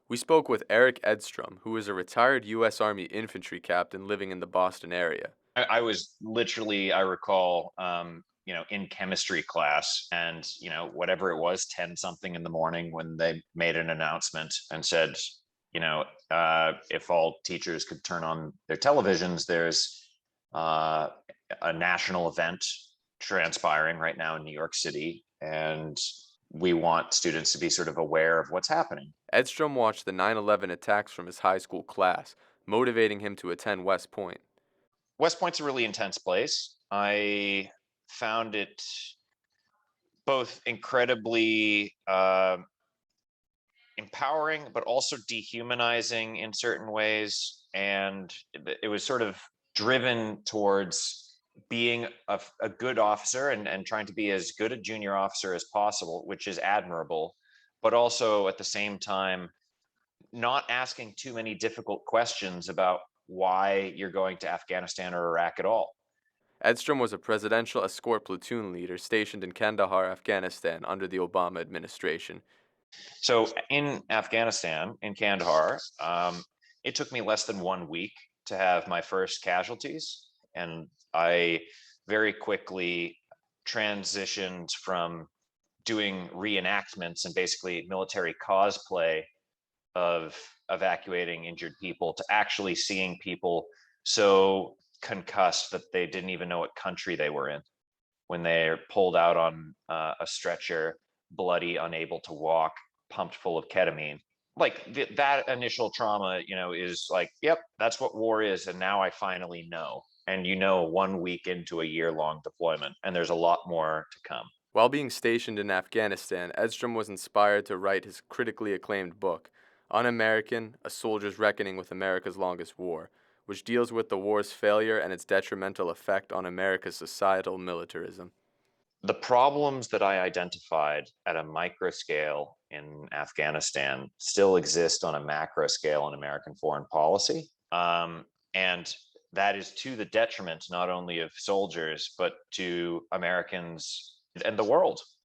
We spoke with Erik Edstrom, who is a retired U.S. Army infantry captain living in the Boston area. I was literally, I recall, in chemistry class, and whatever it was, 10 something in the morning, when they made an announcement and said, if all teachers could turn on their televisions, there's uh, a national event transpiring right now in New York City, and we want students to be sort of aware of what's happening. Edstrom watched the 9/11 attacks from his high school class, motivating him to attend West Point. West Point's a really intense place. I found it both incredibly empowering, but also dehumanizing in certain ways. And it was sort of driven towards being a good officer and trying to be as good a junior officer as possible, which is admirable, but also at the same time, not asking too many difficult questions about why you're going to Afghanistan or Iraq at all. Edstrom was a Presidential Escort platoon leader stationed in Kandahar, Afghanistan under the Obama administration. So in Afghanistan, in Kandahar, it took me less than 1 week to have my first casualties. And I very quickly transitioned from doing reenactments and basically military cosplay of evacuating injured people to actually seeing people so concussed that they didn't even know what country they were in when they're pulled out on a stretcher, bloody, unable to walk, pumped full of ketamine. Like that initial trauma, is like, yep, that's what war is. And now I finally know. And 1 week into a year-long deployment, and there's a lot more to come. While being stationed in Afghanistan, Edstrom was inspired to write his critically acclaimed book, Un-American: A Soldier's Reckoning with America's Longest War, which deals with the war's failure and its detrimental effect on America's societal militarism. The problems that I identified at a micro scale in Afghanistan still exist on a macro scale in American foreign policy. And that is to the detriment not only of soldiers, but to Americans and the world.